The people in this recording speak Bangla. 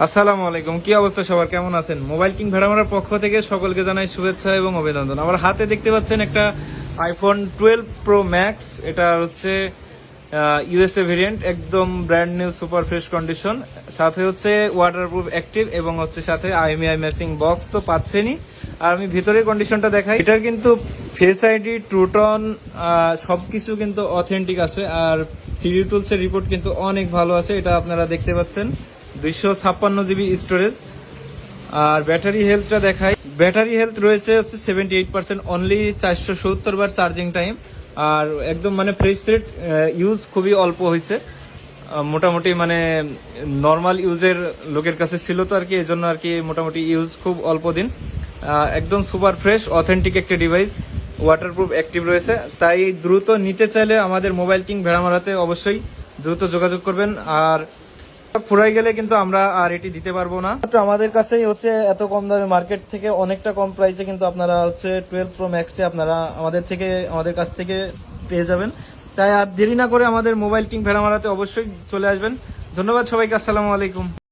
আসসালামু আলাইকুম, কি অবস্থা সবার, কেমন আছেন? মোবাইল কিং ভেড়ামারার পক্ষ থেকে সকলকে জানাই শুভেচ্ছা এবং অভিনন্দন। আমার হাতে দেখতে পাচ্ছেন একটা আইফোন 12 প্রো ম্যাক্স। এটা হচ্ছে ইউএসএ ভেরিয়েন্ট, একদম brand new super fresh condition. সাথে হচ্ছে ওয়াটারপ্রুফ অ্যাক্টিভ এবং হচ্ছে সাথে আইএমইআই ম্যাচিং বক্স তো পাচ্ছেনই। আর আমি ভিতরের কন্ডিশনটা দেখাই। এটার কিন্তু ফেস আইডি, ট্রুটন সবকিছু কিন্তু অথেন্টিক আছে। আর 3D টুলস এর রিপোর্ট কিন্তু অনেক ভালো আছে, এটা আপনারা দেখতে পাচ্ছেন। 256 জিবি স্টোরেজ। আর ব্যাটারি হেলথটা দেখাই। ব্যাটারি হেলথ রয়েছে হচ্ছে 78%, অনলি 470 বার চার্জিং টাইম। আর একদম মানে ফ্রেশ রেট, ইউজ খুবই অল্প হয়েছে। মোটামুটি মানে নর্মাল ইউজের লোকের কাছে ছিল তো আর কি, এই জন্য আর কি মোটামুটি ইউজ খুব অল্প দিন। একদম সুপার ফ্রেশ অথেন্টিক একটা ডিভাইস, ওয়াটারপ্রুফ অ্যাক্টিভ রয়েছে। তাই দ্রুত নিতে চাইলে আমাদের মোবাইল কিং ভেড়ামারাতে অবশ্যই দ্রুত যোগাযোগ করবেন। আর ফুরাই গেলে কিন্তু আমরা আর এটি দিতে পারবো না। আমাদের কাছেই হচ্ছে এত কম দামে, মার্কেট থেকে অনেকটা কম প্রাইসে কিন্তু আপনারা হচ্ছে 12 প্রো ম্যাক্সটি আপনারা আমাদের কাছ থেকে পেয়ে যাবেন। তাই আর দেরি না করে আমাদের মোবাইল কিং ভেড়ামারাতে অবশ্যই চলে আসবেন। ধন্যবাদ সবাইকে, আসসালামু আলাইকুম।